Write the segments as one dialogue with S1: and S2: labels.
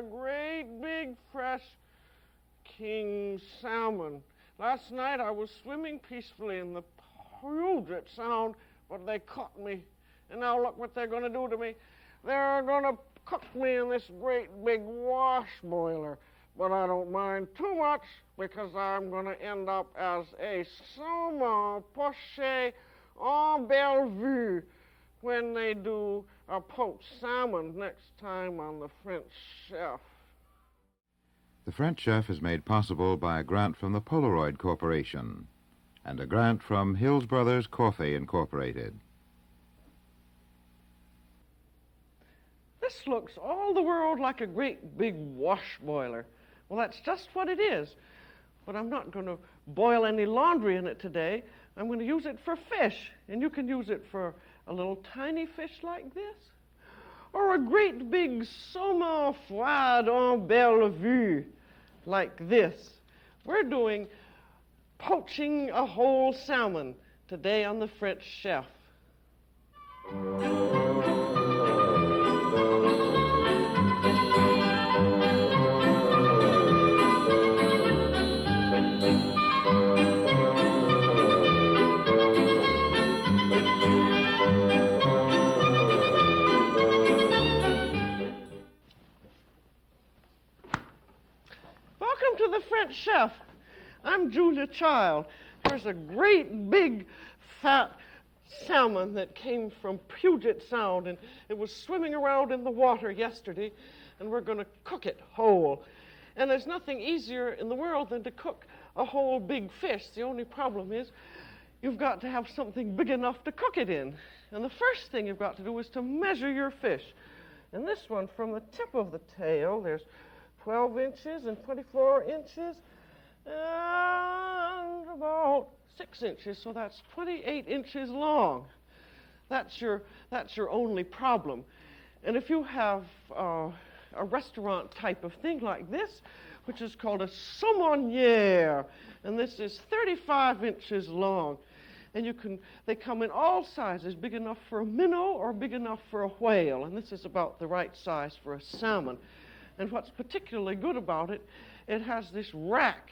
S1: a great big fresh king salmon. Last night I was swimming peacefully in the Puget Sound, but they caught me. And now look what they're going to do to me. They're going to cook me in this great big wash boiler. But I don't mind too much because I'm going to end up as a saumon poché en Bellevue when they do a poached salmon next time on the French Chef.
S2: The French Chef is made possible by a grant from the Polaroid Corporation and a grant from Hills Brothers Coffee Incorporated.
S1: This looks all the world like a great big wash boiler. Well, that's just what it is. But I'm not going to boil any laundry in it today. I'm going to use it for fish. And you can use it for a little tiny fish like this, or a great big saumon froid en Bellevue like this. We're doing poaching a whole salmon today on the French Chef. Welcome to the French Chef. I'm Julia Child. There's a great big fat salmon that came from Puget Sound, and it was swimming around in the water yesterday, and we're going to cook it whole. And there's nothing easier in the world than to cook a whole big fish. The only problem is you've got to have something big enough to cook it in. And the first thing you've got to do is to measure your fish. And this one, from the tip of the tail, there's 12 inches and 24 inches and about 6 inches, so that's 28 inches long. That's your only problem. And if you have a restaurant type of thing like this, which is called a saumonière, and this is 35 inches long, and they come in all sizes, big enough for a minnow or big enough for a whale, and this is about the right size for a salmon. And what's particularly good about it, it has this rack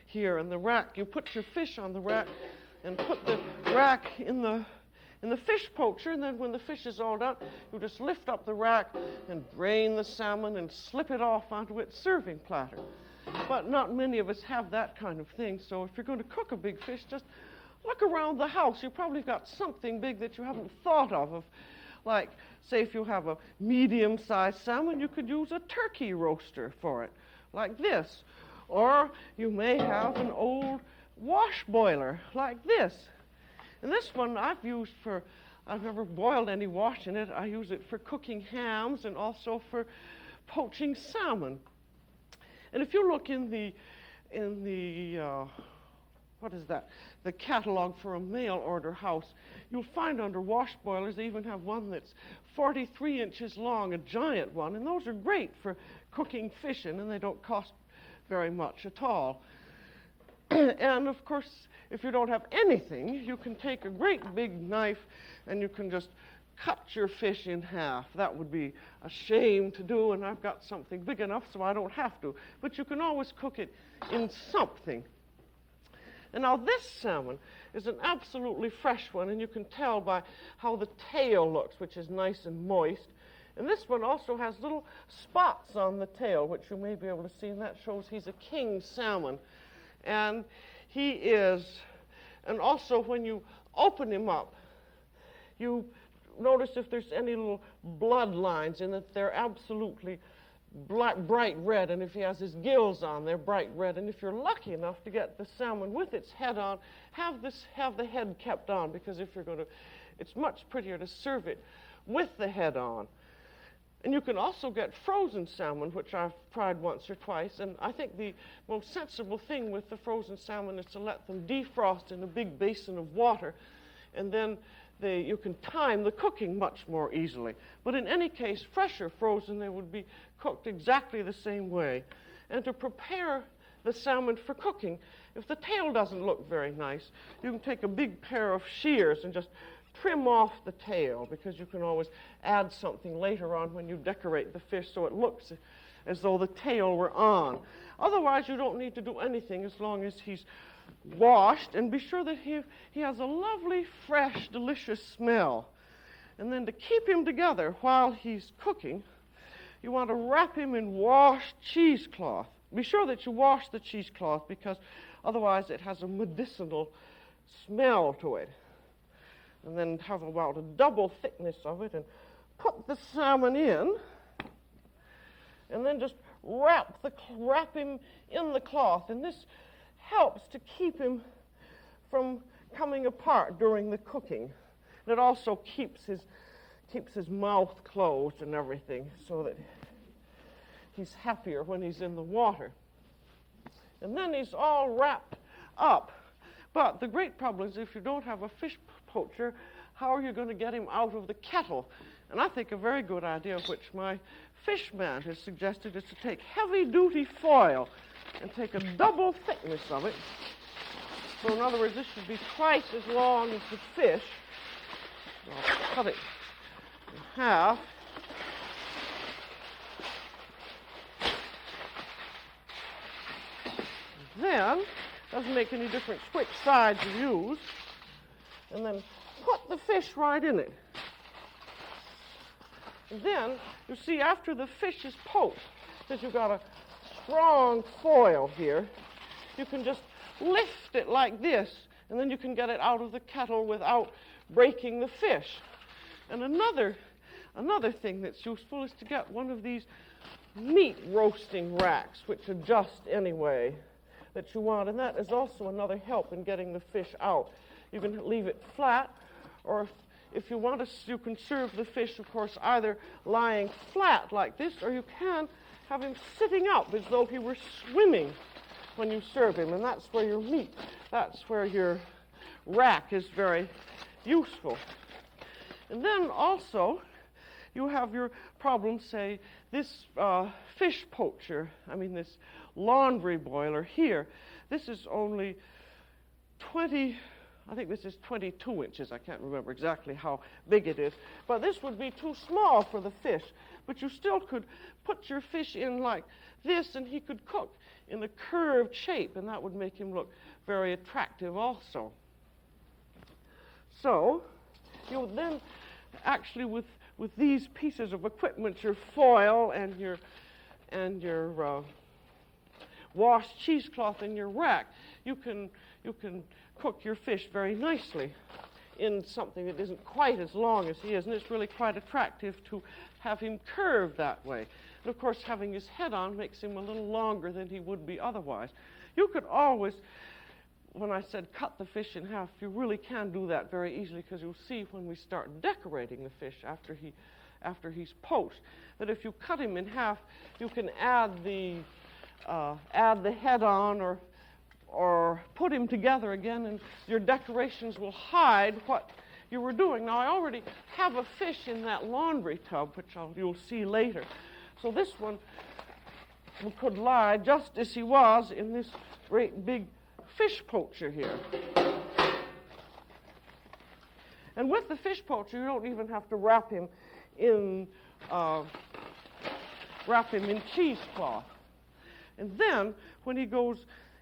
S1: here, and the rack, you put your fish on the rack and put the rack in the fish poacher, and then when the fish is all done, you just lift up the rack and drain the salmon and slip it off onto its serving platter. But not many of us have that kind of thing, so if you're going to cook a big fish, just look around the house. You probably got something big that you haven't thought of. Like, say, if you have a medium-sized salmon, you could use a turkey roaster for it, like this. Or you may have an old wash boiler, like this. And this one I've never boiled any wash in it. I use it for cooking hams and also for poaching salmon. And if you look in the the catalog for a mail order house, you'll find under wash boilers they even have one that's 43 inches long, a giant one, and those are great for cooking fish in, and they don't cost very much at all. And of course, if you don't have anything, you can take a great big knife and you can just cut your fish in half. That would be a shame to do, and I've got something big enough so I don't have to. But you can always cook it in something. And now this salmon is an absolutely fresh one, and you can tell by how the tail looks, which is nice and moist. And this one also has little spots on the tail, which you may be able to see, and that shows he's a king salmon. And he is, and also when you open him up, you notice if there's any little blood lines in it, they're absolutely bright red, and if he has his gills on, they're bright red. And if you're lucky enough to get the salmon with its head on, have the head kept on, because if you're going to, it's much prettier to serve it with the head on. And you can also get frozen salmon, which I've tried once or twice, and I think the most sensible thing with the frozen salmon is to let them defrost in a big basin of water, and then you can time the cooking much more easily. But in any case, fresh or frozen, they would be cooked exactly the same way. And to prepare the salmon for cooking, if the tail doesn't look very nice, you can take a big pair of shears and just trim off the tail, because you can always add something later on when you decorate the fish so it looks as though the tail were on. Otherwise, you don't need to do anything as long as he's washed, and be sure that he has a lovely, fresh, delicious smell. And then to keep him together while he's cooking, you want to wrap him in washed cheesecloth. Be sure that you wash the cheesecloth because otherwise it has a medicinal smell to it. And then have about a double thickness of it and put the salmon in, and then just wrap him in the cloth. And this helps to keep him from coming apart during the cooking. And it also keeps his mouth closed and everything so that he's happier when he's in the water. And then he's all wrapped up. But the great problem is if you don't have a fish poacher, how are you going to get him out of the kettle? And I think a very good idea, which my fish man has suggested, is to take heavy-duty foil and take a double thickness of it. So in other words, this should be twice as long as the fish. I'll cut it in half. Then, doesn't make any difference which side you use, and then put the fish right in it. And then, you see, after the fish is poached, since you've got a strong foil here, you can just lift it like this, and then you can get it out of the kettle without breaking the fish. And another thing that's useful is to get one of these meat roasting racks, which adjust anyway that you want, and that is also another help in getting the fish out. You can leave it flat, or if you want to, you can serve the fish, of course, either lying flat like this, or you can have him sitting up as though he were swimming when you serve him, and that's where your rack is very useful. And then also, you have your problem, say, this fish poacher, this laundry boiler here. This is only 22 inches. I can't remember exactly how big it is. But this would be too small for the fish. But you still could put your fish in like this, and he could cook in a curved shape, and that would make him look very attractive also. So, you then actually with these pieces of equipment, your foil and your washed cheesecloth in your rack, you can cook your fish very nicely in something that isn't quite as long as he is, and it's really quite attractive to have him curved that way. And of course, having his head on makes him a little longer than he would be otherwise. You could always, when I said cut the fish in half, you really can do that very easily, because you'll see when we start decorating the fish after he's poached, that if you cut him in half, you can add the head on or put him together again, and your decorations will hide what you were doing. Now, I already have a fish in that laundry tub, which you'll see later. So this one could lie just as he was in this great big fish poacher here. And with the fish poacher, you don't even have to wrap him in cheesecloth. And then, when he goes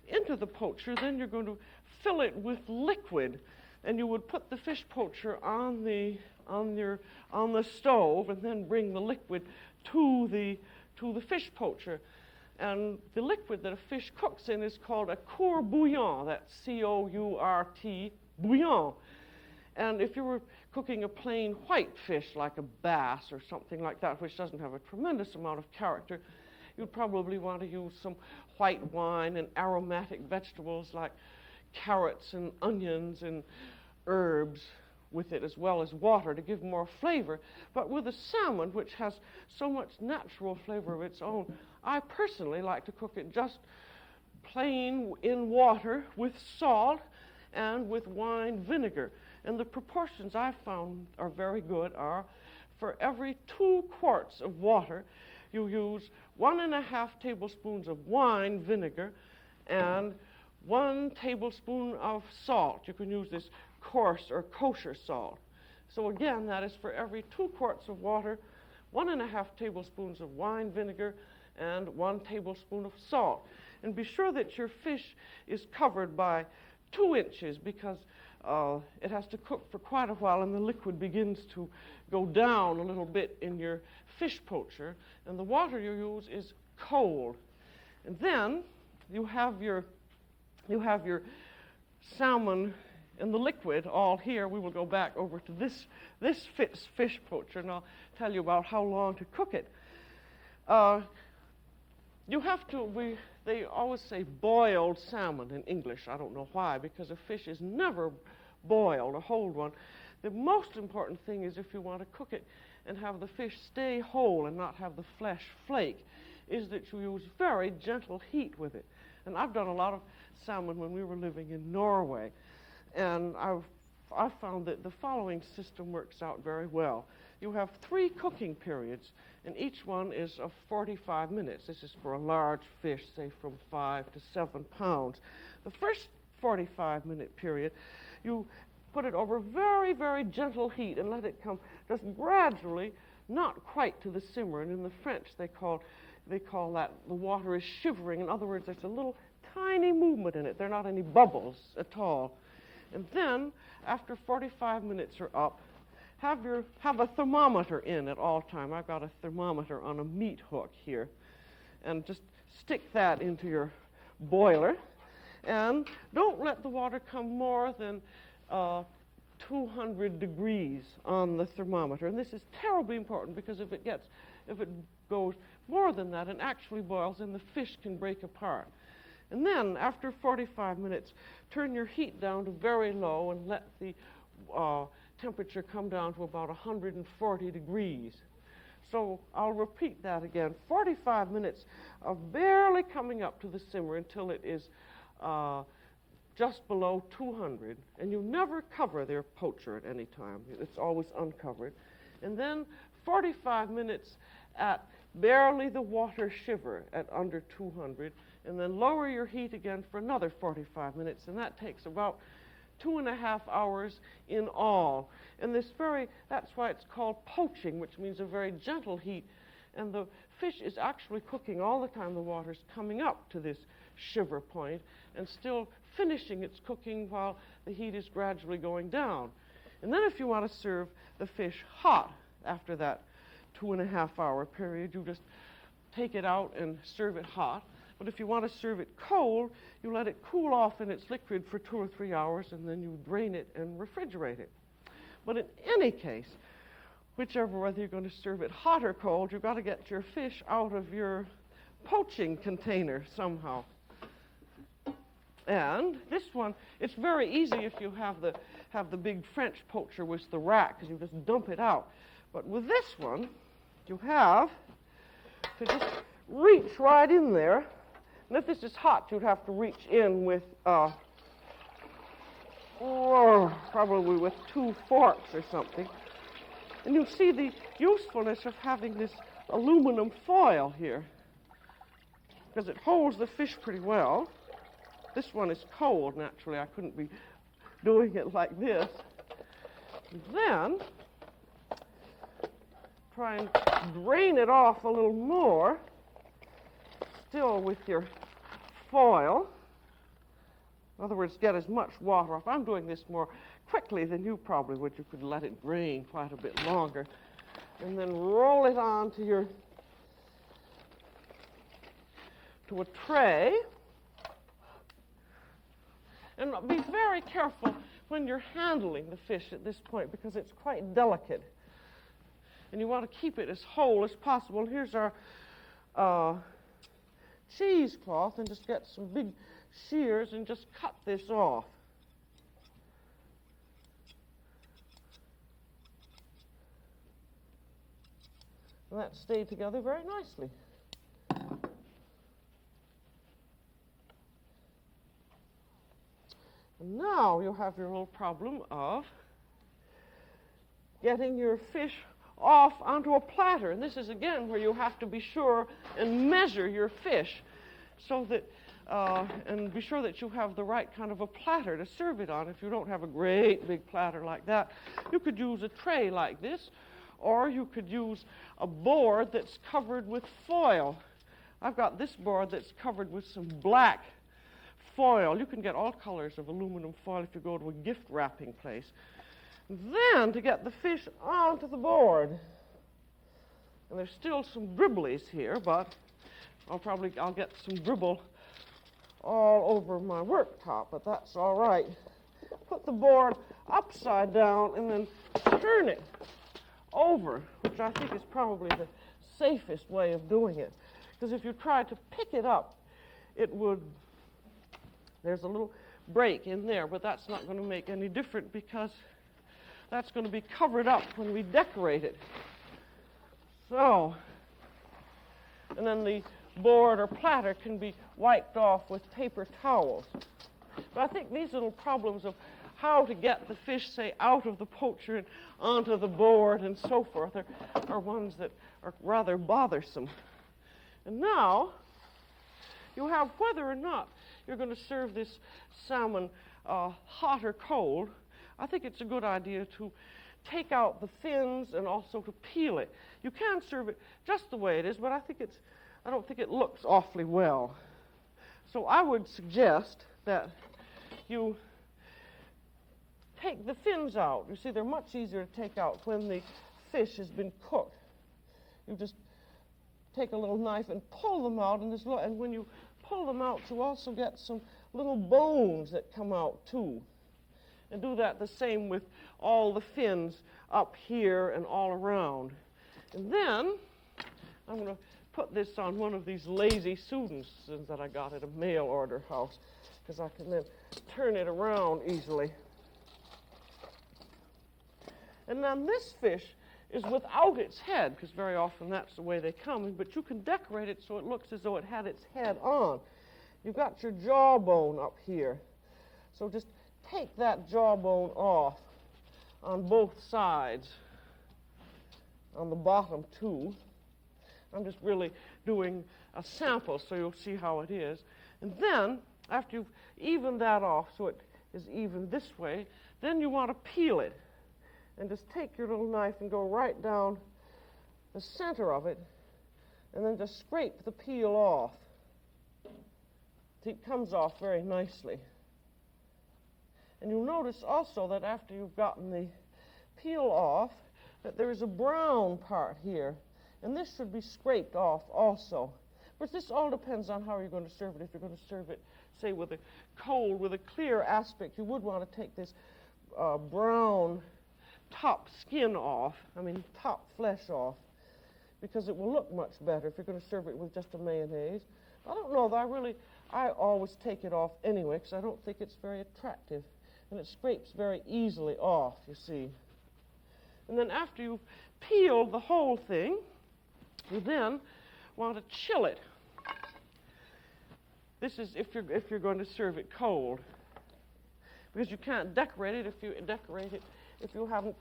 S1: into the poacher, then you're going to fill it with liquid, and you would put the fish poacher on the stove, and then bring the liquid to the fish poacher. And the liquid that a fish cooks in is called a court bouillon. That's C-O-U-R-T, bouillon. And if you were cooking a plain white fish like a bass or something like that, which doesn't have a tremendous amount of character, you'd probably want to use some white wine and aromatic vegetables like carrots and onions and herbs with it, as well as water to give more flavor. But with a salmon, which has so much natural flavor of its own, I personally like to cook it just plain in water with salt and with wine vinegar. And the proportions I've found are very good are, for every 2 quarts of water, you use 1.5 tablespoons of wine vinegar and 1 tablespoon of salt. You can use this coarse or kosher salt. So again, that is for every 2 quarts of water, 1.5 tablespoons of wine vinegar and 1 tablespoon of salt. And be sure that your fish is covered by 2 inches because it has to cook for quite a while and the liquid begins to go down a little bit in your fish poacher, and the water you use is cold. And then you have your salmon and the liquid all here. We will go back over to this fish poacher, and I'll tell you about how long to cook it. They always say boiled salmon in English. I don't know why, because a fish is never boiled, a whole one. The most important thing is, if you want to cook it and have the fish stay whole and not have the flesh flake, is that you use very gentle heat with it. And I've done a lot of salmon when we were living in Norway, and I've found that the following system works out very well. You have 3 cooking periods, and each one is of 45 minutes. This is for a large fish, say from 5 to 7 pounds. The first 45-minute period, you put it over very, very gentle heat and let it come just gradually, not quite to the simmer. And in the French, they call that the water is shivering. In other words, there's a little tiny movement in it. There are not any bubbles at all. And then, after 45 minutes are up, have a thermometer in at all time. I've got a thermometer on a meat hook here. And just stick that into your boiler. And don't let the water come more than 200 degrees on the thermometer. And this is terribly important, because if it goes more than that and actually boils, then the fish can break apart. And then, after 45 minutes, turn your heat down to very low and let the temperature come down to about 140 degrees. So I'll repeat that again. 45 minutes of barely coming up to the simmer until it is just below 200. And you never cover their poacher at any time. It's always uncovered. And then 45 minutes at barely the water shiver at under 200. And then lower your heat again for another 45 minutes. And that takes about 2.5 hours in all. And that's why it's called poaching, which means a very gentle heat. And the fish is actually cooking all the time. The water's coming up to this shiver point and still finishing its cooking while the heat is gradually going down. And then if you want to serve the fish hot after that 2.5 hour period, you just take it out and serve it hot. But if you want to serve it cold, you let it cool off in its liquid for 2 or 3 hours, and then you drain it and refrigerate it. But in any case, whether you're going to serve it hot or cold, you've got to get your fish out of your poaching container somehow. And this one, it's very easy if you have the big French poacher with the rack, because you just dump it out. But with this one, you have to just reach right in there. And if this is hot, you'd have to reach in with probably with 2 forks or something. And you see the usefulness of having this aluminum foil here, because it holds the fish pretty well. This one is cold, naturally. I couldn't be doing it like this. And then try and drain it off a little more, still with your foil. In other words, get as much water off. I'm doing this more quickly than you probably would. You could let it drain quite a bit longer. And then roll it on to a tray. And be very careful when you're handling the fish at this point, because it's quite delicate. And you want to keep it as whole as possible. Here's our cheesecloth, and just get some big shears and just cut this off. And that stayed together very nicely. And now you have your little problem of getting your fish off onto a platter. And this is, again, where you have to be sure and measure your fish so that, and be sure that you have the right kind of a platter to serve it on. If you don't have a great big platter like that, you could use a tray like this, or you could use a board that's covered with foil. I've got this board that's covered with some black foil. You can get all colors of aluminum foil if you go to a gift wrapping place. Then to get the fish onto the board, and there's still some dribblies here, but I'll get some dribble all over my worktop, but that's all right. Put the board upside down and then turn it over, which I think is probably the safest way of doing it. Because if you try to pick it up, there's a little break in there, but that's not going to make any difference because that's going to be covered up when we decorate it. So, and then the board or platter can be wiped off with paper towels. But I think these little problems of how to get the fish, say, out of the poacher and onto the board and so forth are ones that are rather bothersome. And now, you have whether or not you're going to serve this salmon hot or cold, I think it's a good idea to take out the fins and also to peel it. You can serve it just the way it is, but I don't think it looks awfully well. So I would suggest that you take the fins out. You see, they're much easier to take out when the fish has been cooked. You just take a little knife and pull them out, and when you pull them out, you also get some little bones that come out too. And do that the same with all the fins up here and all around. And then I'm going to put this on one of these lazy Susans that I got at a mail order house, because I can then turn it around easily. And then this fish is without its head, because very often that's the way they come, but you can decorate it so it looks as though it had its head on. You've got your jawbone up here. So just take that jawbone off on both sides, on the bottom too. I'm just really doing a sample so you'll see how it is. And then, after you've evened that off so it is even this way, then you want to peel it. And just take your little knife and go right down the center of it, and then just scrape the peel off. It comes off very nicely. And you'll notice also that after you've gotten the peel off, that there is a brown part here, and this should be scraped off also. Of course, this all depends on how you're going to serve it. If you're going to serve it, say, with a cold, with a clear aspect, you would want to take this brown top skin off, top flesh off, because it will look much better if you're going to serve it with just a mayonnaise. I don't know, though, I always take it off anyway, because I don't think it's very attractive, and it scrapes very easily off, you see. And then after you've peeled the whole thing, you then want to chill it. This is if you're going to serve it cold, because you can't decorate it if you haven't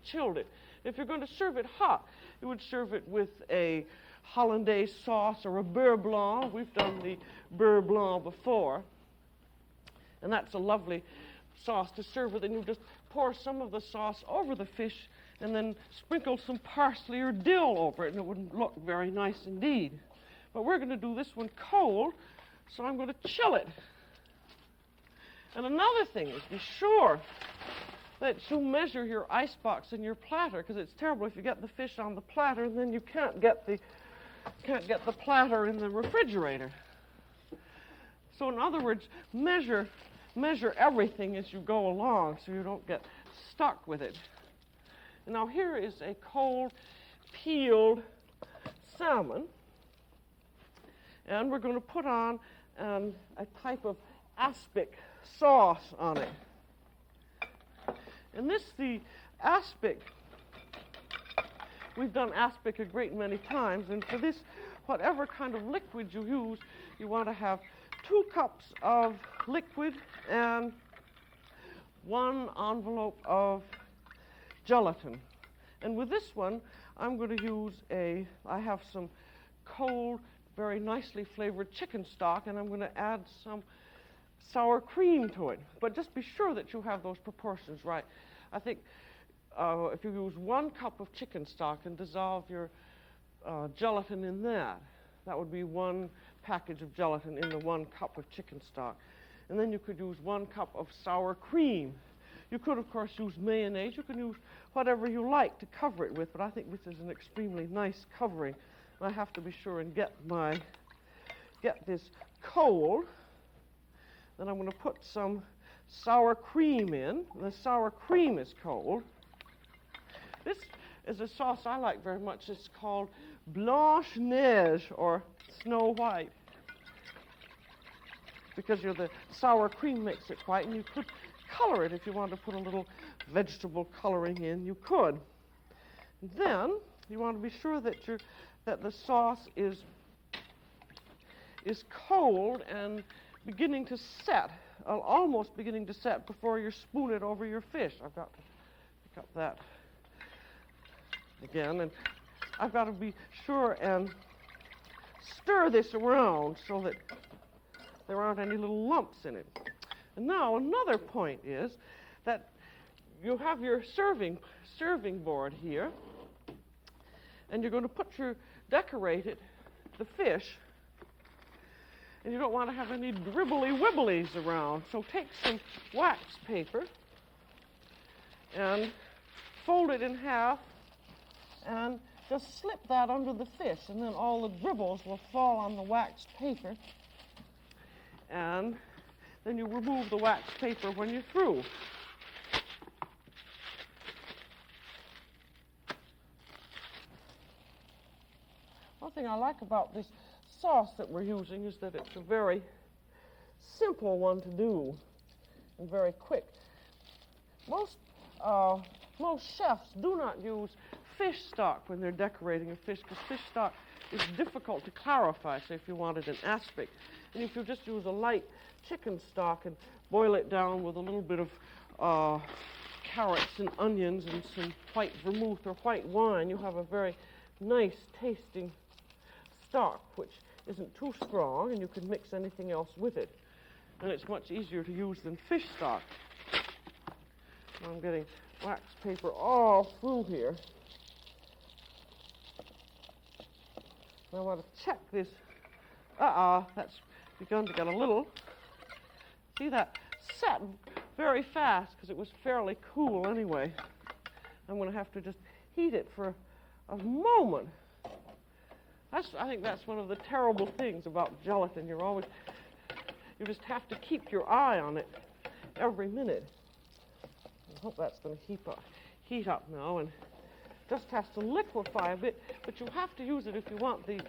S1: chilled it. If you're going to serve it hot, you would serve it with a hollandaise sauce or a beurre blanc. We've done the beurre blanc before, and that's a lovely sauce to serve with. And you just pour some of the sauce over the fish and then sprinkle some parsley or dill over it, and it would look very nice indeed. But we're going to do this one cold, so I'm going to chill it. And another thing is, be sure that you measure your icebox and your platter, because it's terrible if you get the fish on the platter and then you can't get the platter in the refrigerator. So in other words, measure everything as you go along so you don't get stuck with it. And now here is a cold, peeled salmon, and we're going to put on a type of aspic sauce on it. And the aspic, we've done aspic a great many times, and for this, whatever kind of liquid you use, you want to have 2 cups of liquid and 1 envelope of gelatin. And with this one, I'm going to use I have some cold, very nicely flavored chicken stock, and I'm going to add some sour cream to it. But just be sure that you have those proportions right. I think if you use 1 cup of chicken stock and dissolve your gelatin in that, That would be 1 package of gelatin in the 1 cup of chicken stock. And then you could use 1 cup of sour cream. You could, of course, use mayonnaise. You can use whatever you like to cover it with, but I think this is an extremely nice covering. I have to be sure and get this cold. Then I'm going to put some sour cream in. The sour cream is cold. This is a sauce I like very much. It's called Blanche Neige, or Snow White, because the sour cream makes it white, and you could color it if you wanted to put a little vegetable coloring in. You could. Then you want to be sure that the sauce is cold and beginning to set, almost beginning to set before you spoon it over your fish. I've got to pick up that again, and I've got to be sure and stir this around so that there aren't any little lumps in it. And now another point is that you have your serving board here, and you're going to decorate the fish, and you don't want to have any dribbly wibblies around. So take some wax paper and fold it in half and just slip that under the fish, and then all the dribbles will fall on the wax paper, and then you remove the wax paper when you're through. One thing I like about this sauce that we're using is that it's a very simple one to do and very quick. Most chefs do not use fish stock when they're decorating a fish, because fish stock is difficult to clarify, say if you wanted an aspic. And if you just use a light chicken stock and boil it down with a little bit of carrots and onions and some white vermouth or white wine, you have a very nice tasting stock, which isn't too strong, and you can mix anything else with it. And it's much easier to use than fish stock. I'm getting wax paper all through here. I want to check this. That's begun to get a little. See, that set very fast because it was fairly cool anyway. I'm going to have to just heat it for a moment. I think that's one of the terrible things about gelatin. You just have to keep your eye on it every minute. I hope that's going to heat up now, and just has to liquefy a bit, but you have to use it if you want the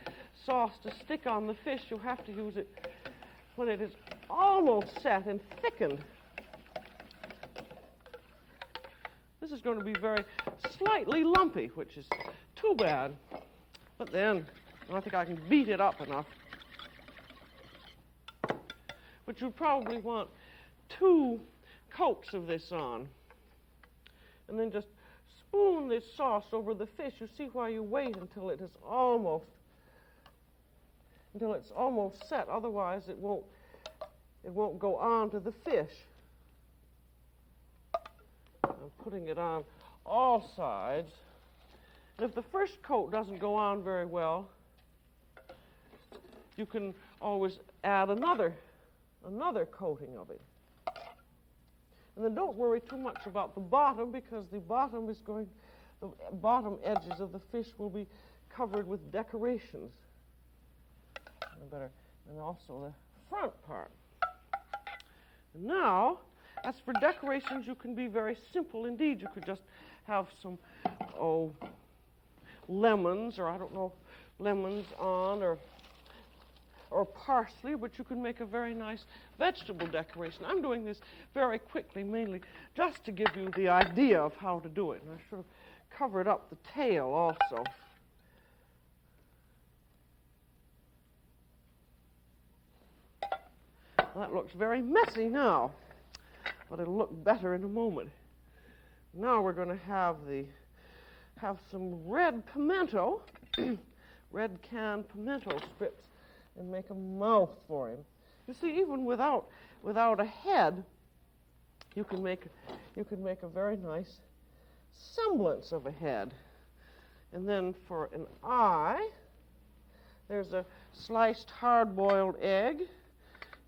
S1: sauce to stick on the fish. You have to use it when it is almost set and thickened. This is going to be very slightly lumpy, which is too bad. But then I think I can beat it up enough. But you probably want 2 coats of this on. And then just spoon this sauce over the fish. You see why you wait until it's almost set. Otherwise, it won't go on to the fish. I'm putting it on all sides. And if the first coat doesn't go on very well, you can always add another coating of it. And then don't worry too much about the bottom, because the bottom edges of the fish will be covered with decorations. And also the front part. And now, as for decorations, you can be very simple indeed. You could just have some, lemons, or I don't know, lemons on, or parsley, but you can make a very nice vegetable decoration. I'm doing this very quickly, mainly just to give you the idea of how to do it. And I should have covered up the tail also. That looks very messy now, but it'll look better in a moment. Now we're going to have some red pimento, red canned pimento strips, and make a mouth for him. You see, even without a head, you can make a very nice semblance of a head. And then for an eye, There's a sliced hard-boiled egg,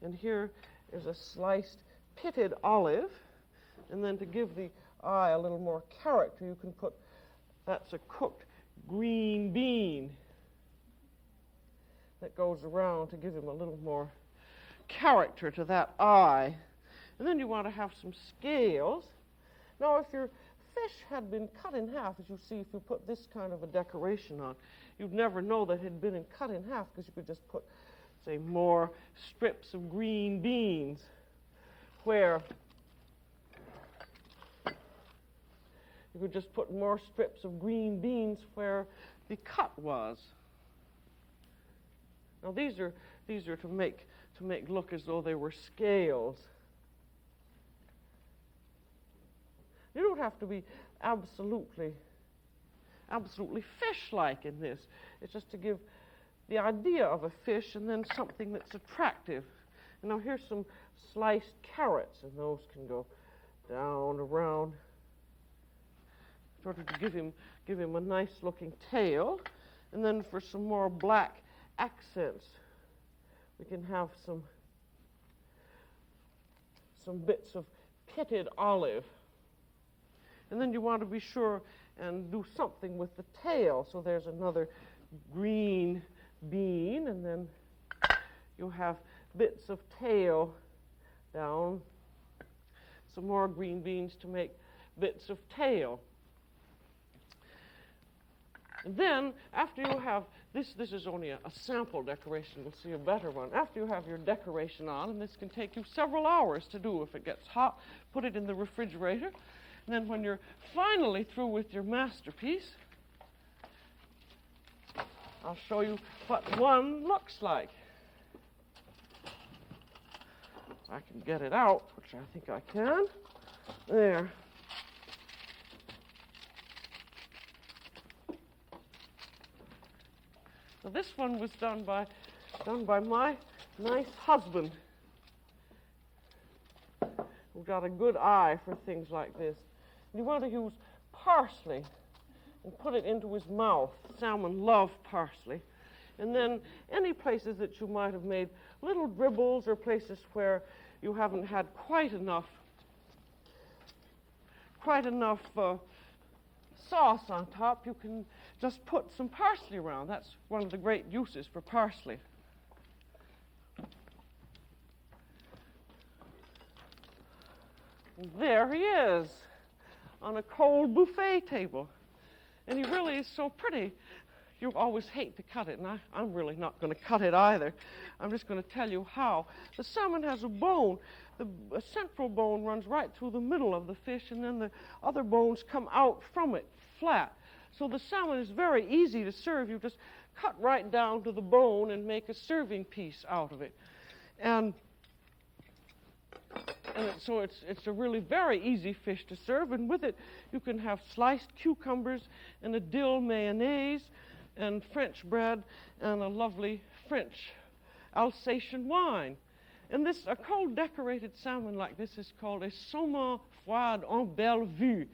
S1: and here is a sliced pitted olive. And then to give the eye a little more character, you can put, that's a cooked green bean that goes around to give him a little more character to that eye. And then you want to have some scales. Now, if your fish had been cut in half, as you see if you put this kind of a decoration on, you'd never know that it had been cut in half because you could just put, say, more strips of green beans where you could just put more strips of green beans where the cut was. Now these are to make look as though they were scales. You don't have to be absolutely fish-like in this. It's just to give the idea of a fish and then something that's attractive. And now here's some sliced carrots, and those can go down around, sort of to give him a nice-looking tail. And then for some more black accents, we can have some bits of pitted olive. And then you want to be sure and do something with the tail. So there's another green bean, and then you have bits of tail down, some more green beans to make bits of tail. And then, after you have, this is only a sample decoration, we'll see a better one. After you have your decoration on, and this can take you several hours to do if it gets hot, put it in the refrigerator. And then when you're finally through with your masterpiece, I'll show you what one looks like. If I can get it out, which I think I can. There. So this one was done by my nice husband, who got a good eye for things like this. You want to use parsley and put it into his mouth. Salmon love parsley. And then any places that you might have made little dribbles, or places where you haven't had quite enough sauce on top, you can just put some parsley around. That's one of the great uses for parsley. And there he is on a cold buffet table. And he really is so pretty. You always hate to cut it, and I'm really not going to cut it either. I'm just going to tell you how. The salmon has a bone. A central bone runs right through the middle of the fish, and then the other bones come out from it flat. So the salmon is very easy to serve. You just cut right down to the bone and make a serving piece out of it. So it's a really very easy fish to serve, and with it you can have sliced cucumbers and a dill mayonnaise and French bread and a lovely French Alsatian wine. And a cold decorated salmon like this is called a saumon froid en belle vue,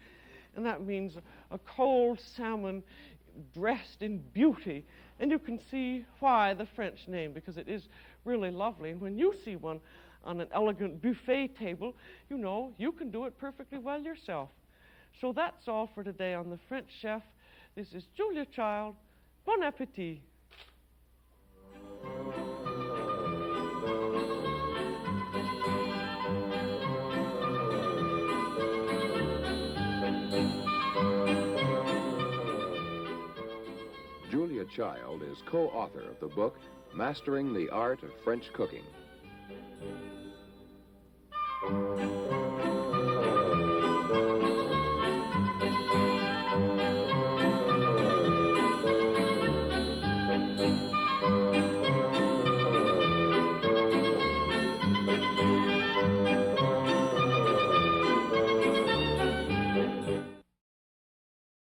S1: and that means a cold salmon dressed in beauty. And you can see why the French name, because it is really lovely. And when you see one on an elegant buffet table, you know you can do it perfectly well yourself. So that's all for today on The French Chef. This is Julia Child. Bon appétit.
S3: Julia Child is co-author of the book Mastering the Art of French Cooking.